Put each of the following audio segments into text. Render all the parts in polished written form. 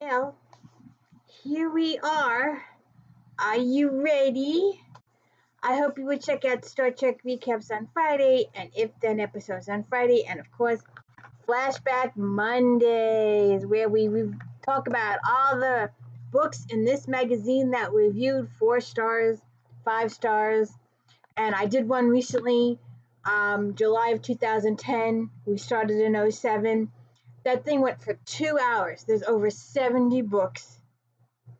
Well, here we are. Are you ready? I hope you would check out Star Trek recaps on Friday and If Then episodes on Friday, and of course, Flashback Mondays, where we talk about all the books in this magazine that we reviewed 4 stars, 5 stars, and I did one recently, July of 2010. We started in '07. That thing went for 2 hours. There's over 70 books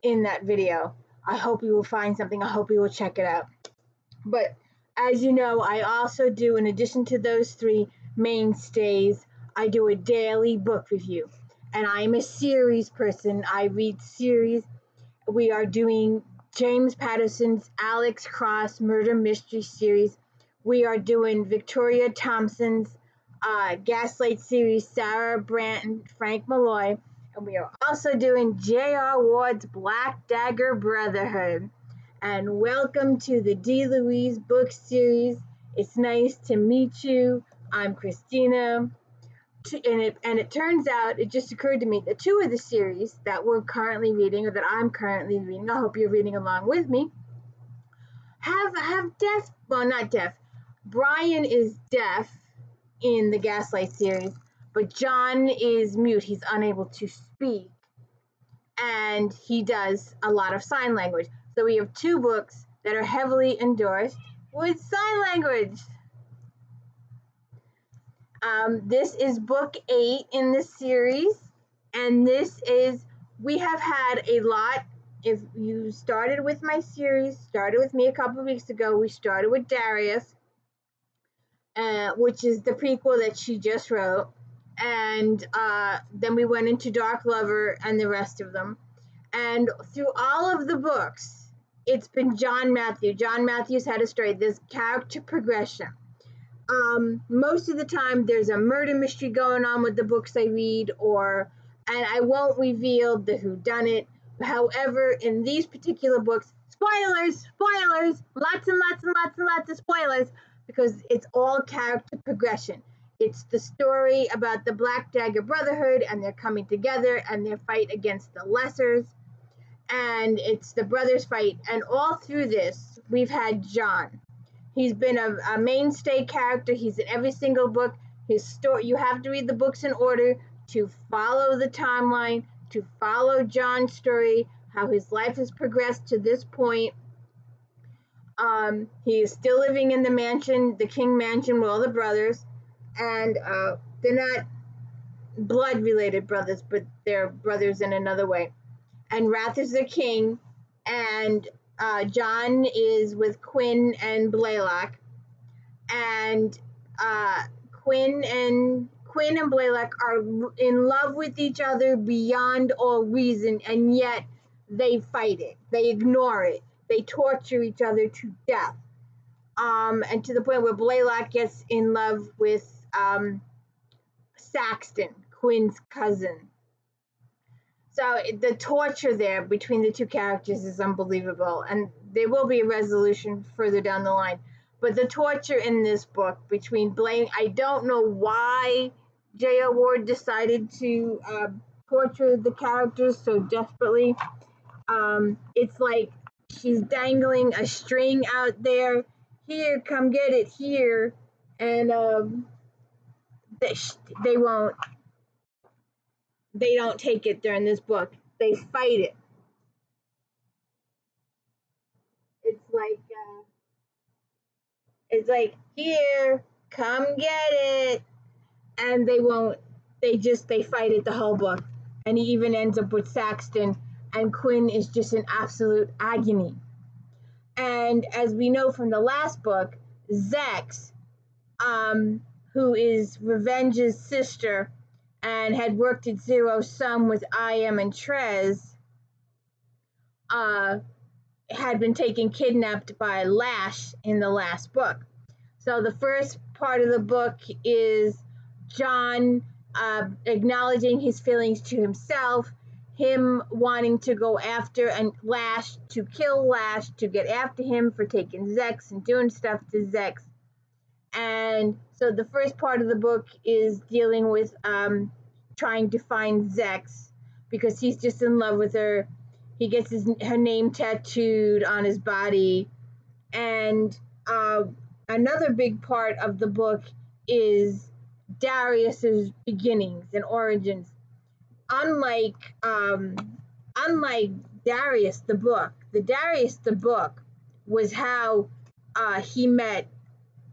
in that video. I hope you will find something. I hope you will check it out. But as you know, I also do, in addition to those three mainstays, I do a daily book review. And I'm a series person. I read series. We are doing James Patterson's Alex Cross Murder Mystery series. We are doing Victoria Thompson's Gaslight series, Sarah Brandt and Frank Malloy. And we are also doing J.R. Ward's Black Dagger Brotherhood. And welcome to the D. Louise book series. It's nice to meet you. I'm Christina. And it turns out, it just occurred to me that 2 of the series that we're currently reading, or that I'm currently reading, I hope you're reading along with me, have deaf, well, not deaf. Brian is deaf in the Gaslight series, but John is mute. He's unable to speak, and he does a lot of sign language. So we have 2 books that are heavily endorsed with sign language. This is book 8 in the series, and we have had a lot. If you started with my series, started with me a couple of weeks ago, we started with Darius, which is the prequel that she just wrote, and then we went into Dark Lover and the rest of them. And through all of the books, it's been John Matthews. John Matthews had a story. There's character progression. Most of the time, there's a murder mystery going on with the books I read, and I won't reveal the whodunit. However, in these particular books, spoilers, lots and lots of spoilers, because it's all character progression. It's the story about the Black Dagger Brotherhood and they're coming together and their fight against the Lessers. And it's the brothers fight. And all through this, we've had John. He's been a mainstay character. He's in every single book. His story, you have to read the books in order to follow the timeline, to follow John's story, how his life has progressed to this point. He is still living in the mansion, the King Mansion, with all the brothers. And they're not blood-related brothers, but they're brothers in another way. And Wrath is the king, and John is with Quinn and Blaylock, and Quinn and Blaylock are in love with each other beyond all reason, and yet they fight it, they ignore it, they torture each other to death, and to the point where Blaylock gets in love with Saxton, Quinn's cousin. So the torture there between the 2 characters is unbelievable, and there will be a resolution further down the line. But the torture in this book between Blaine, I don't know why J.R. Ward decided to torture the characters so desperately. It's like she's dangling a string out there. Here, come get it here, and they won't. They don't take it during this book. They fight it. It's like here, come get it, and they won't. They fight it the whole book, and he even ends up with Saxton, and Quinn is just in absolute agony. And as we know from the last book, Xhex, who is Revenge's sister, and had worked at Zero Sum with I.M. and Trez, had been taken kidnapped by Lash in the last book. So the first part of the book is John acknowledging his feelings to himself, him wanting to go after and Lash, to kill Lash, to get after him for taking Xhex and doing stuff to Xhex. And so the first part of the book is dealing with trying to find Xhex, because he's just in love with her. He gets her name tattooed on his body. And another big part of the book is Darius'S beginnings and origins. Unlike Darius the book, Darius the book was how he met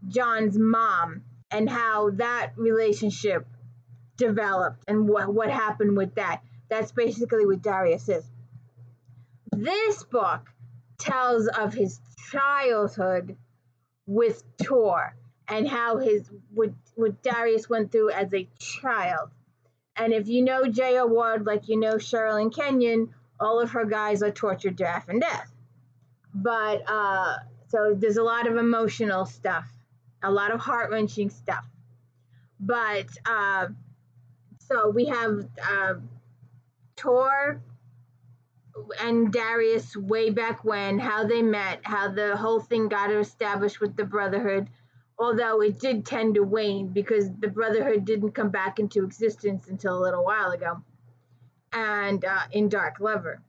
John's mom and how that relationship developed and what happened with that. That's basically what Darius is. This book tells of his childhood with TOHR and how what Darius went through as a child. And if you know J.O. Ward, like you know Cheryl and Kenyon, all of her guys are tortured to F and death. But so there's a lot of emotional stuff, a lot of heart-wrenching stuff. But so we have TOHR and Darius way back when, how they met, how the whole thing got established with the Brotherhood, although it did tend to wane because the Brotherhood didn't come back into existence until a little while ago, and in Dark Lover.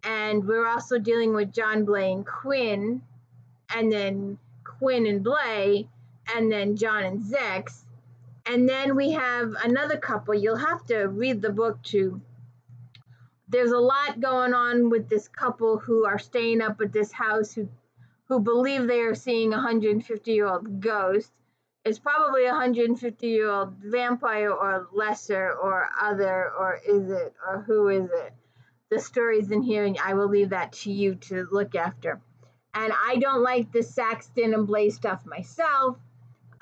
And we're also dealing with John, Blay, and Quinn, and then Quinn and Blay, and then John and Xhex. And then we have another couple. You'll have to read the book too. There's a lot going on with this couple who are staying up at this house who believe they are seeing a 150-year-old ghost. It's probably a 150-year-old vampire or lesser or other, or is it, or who is it? The story's in here, and I will leave that to you to look after. And I don't like the Saxton and Blay stuff myself.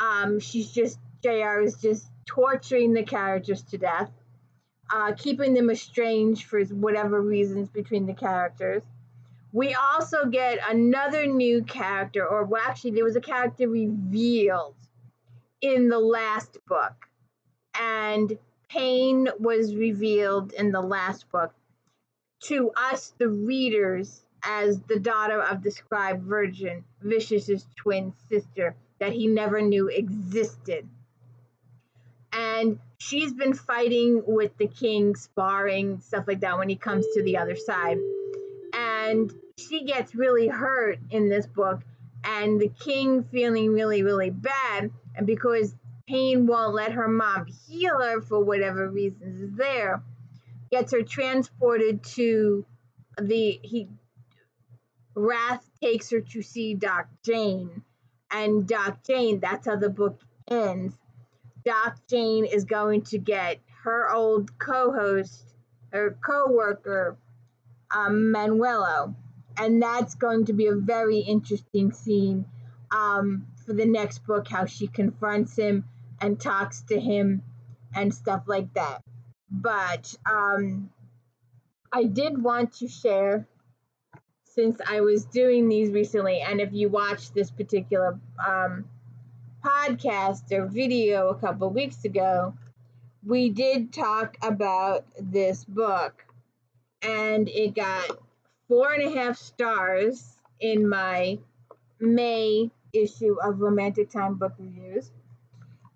JR is just torturing the characters to death, keeping them estranged for whatever reasons between the characters. We also get another new character, or well, actually, there was a character revealed in the last book, and Pain was revealed in the last book to us, the readers, as the daughter of the scribe Virgin, Vicious's twin sister that he never knew existed. And she's been fighting with the king, sparring, stuff like that when he comes to the other side. And she gets really hurt in this book, and the king feeling really, really bad. And because Pain won't let her mom heal her for whatever reasons is there, gets her transported to Wrath takes her to see Doc Jane. And Doc Jane, that's how the book ends. Doc Jane is going to get her old co-host, her co-worker, Manuelo. And that's going to be a very interesting scene for the next book, how she confronts him and talks to him and stuff like that. But I did want to share, since I was doing these recently, and if you watch this particular podcast or video a couple weeks ago, we did talk about this book, and it got 4.5 stars in my May issue of Romantic Time Book Reviews.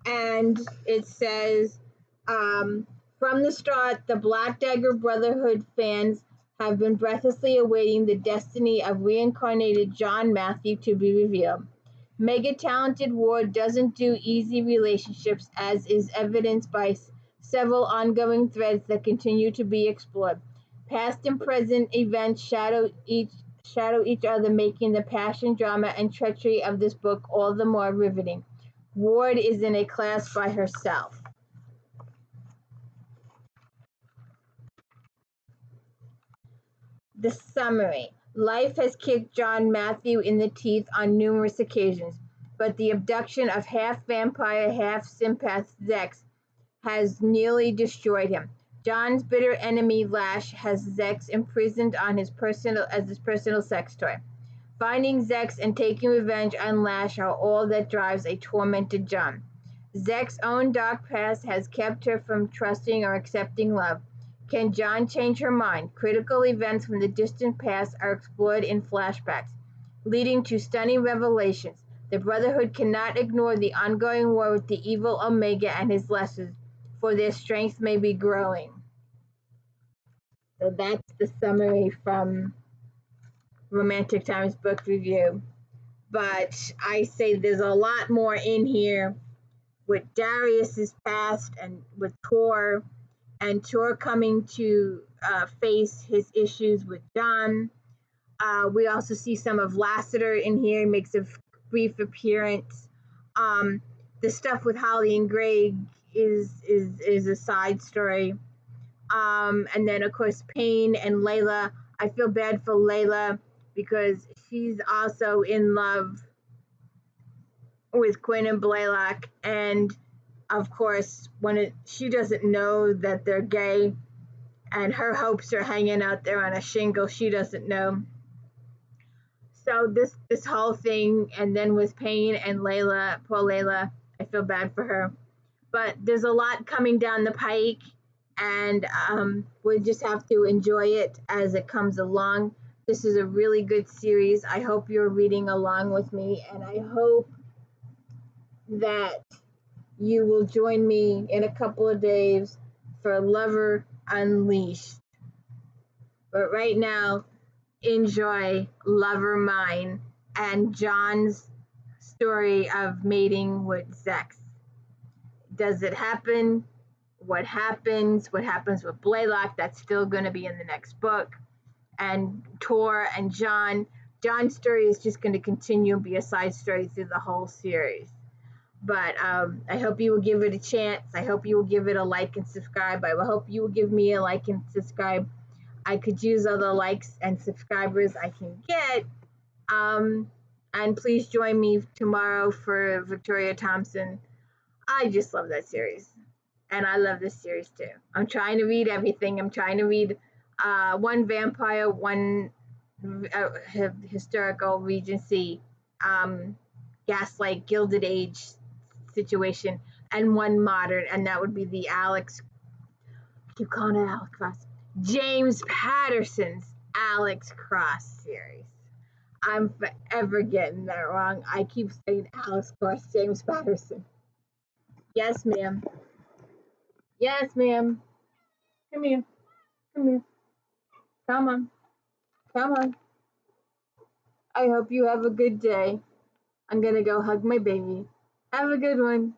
And it says, from the start, the Black Dagger Brotherhood fans have been breathlessly awaiting the destiny of reincarnated John Matthew to be revealed. Mega-talented Ward doesn't do easy relationships, as is evidenced by several ongoing threads that continue to be explored. Past and present events shadow each other, making the passion, drama, and treachery of this book all the more riveting. Ward is in a class by herself. The summary. Life has kicked John Matthew in the teeth on numerous occasions, but the abduction of half-vampire, half-sympath Xhex has nearly destroyed him. John's bitter enemy, Lash, has Xhex imprisoned on his personal sex toy. Finding Xhex and taking revenge on Lash are all that drives a tormented John. Xhex's own dark past has kept her from trusting or accepting love. Can John change her mind? Critical events from the distant past are explored in flashbacks, leading to stunning revelations. The Brotherhood cannot ignore the ongoing war with the evil Omega and his lessers, for their strength may be growing. So that's the summary from Romantic Times Book Review. But I say there's a lot more in here with Darius's past and with TOHR, and TOHR coming to face his issues with John. We also see some of Lassiter in here, makes a brief appearance. The stuff with Holly and Greg is a side story. And then of course Payne and Layla. I feel bad for Layla because she's also in love with Quinn and Blaylock, and of course she doesn't know that they're gay, and her hopes are hanging out there on a shingle. She doesn't know. So this whole thing, and then with Payne and Layla, poor Layla, I feel bad for her. But there's a lot coming down the pike, and we just have to enjoy it as it comes along. This is a really good series. I hope you're reading along with me, and I hope that you will join me in a couple of days for Lover Unleashed. But right now, enjoy Lover Mine and John's story of mating with Xhex. Does it happen? What happens? What happens with Blaylock? That's still going to be in the next book. And TOHR and John. John's story is just going to continue and be a side story through the whole series. But I hope you will give it a chance. I hope you will give it a like and subscribe. I hope you will give me a like and subscribe. I could use all the likes and subscribers I can get. And please join me tomorrow for Victoria Thompson. I just love that series. And I love this series too. I'm trying to read everything. I'm trying to read one vampire, one historical Regency, Gaslight, Gilded Age situation, and one modern, and that would be the Alex, I keep calling it Alex Cross, James Patterson's Alex Cross series. I'm forever getting that wrong. I keep saying Alex Cross, James Patterson. Yes, ma'am. Yes, ma'am. Come here. Come here. Come on. Come on. I hope you have a good day. I'm gonna go hug my baby. Have a good one.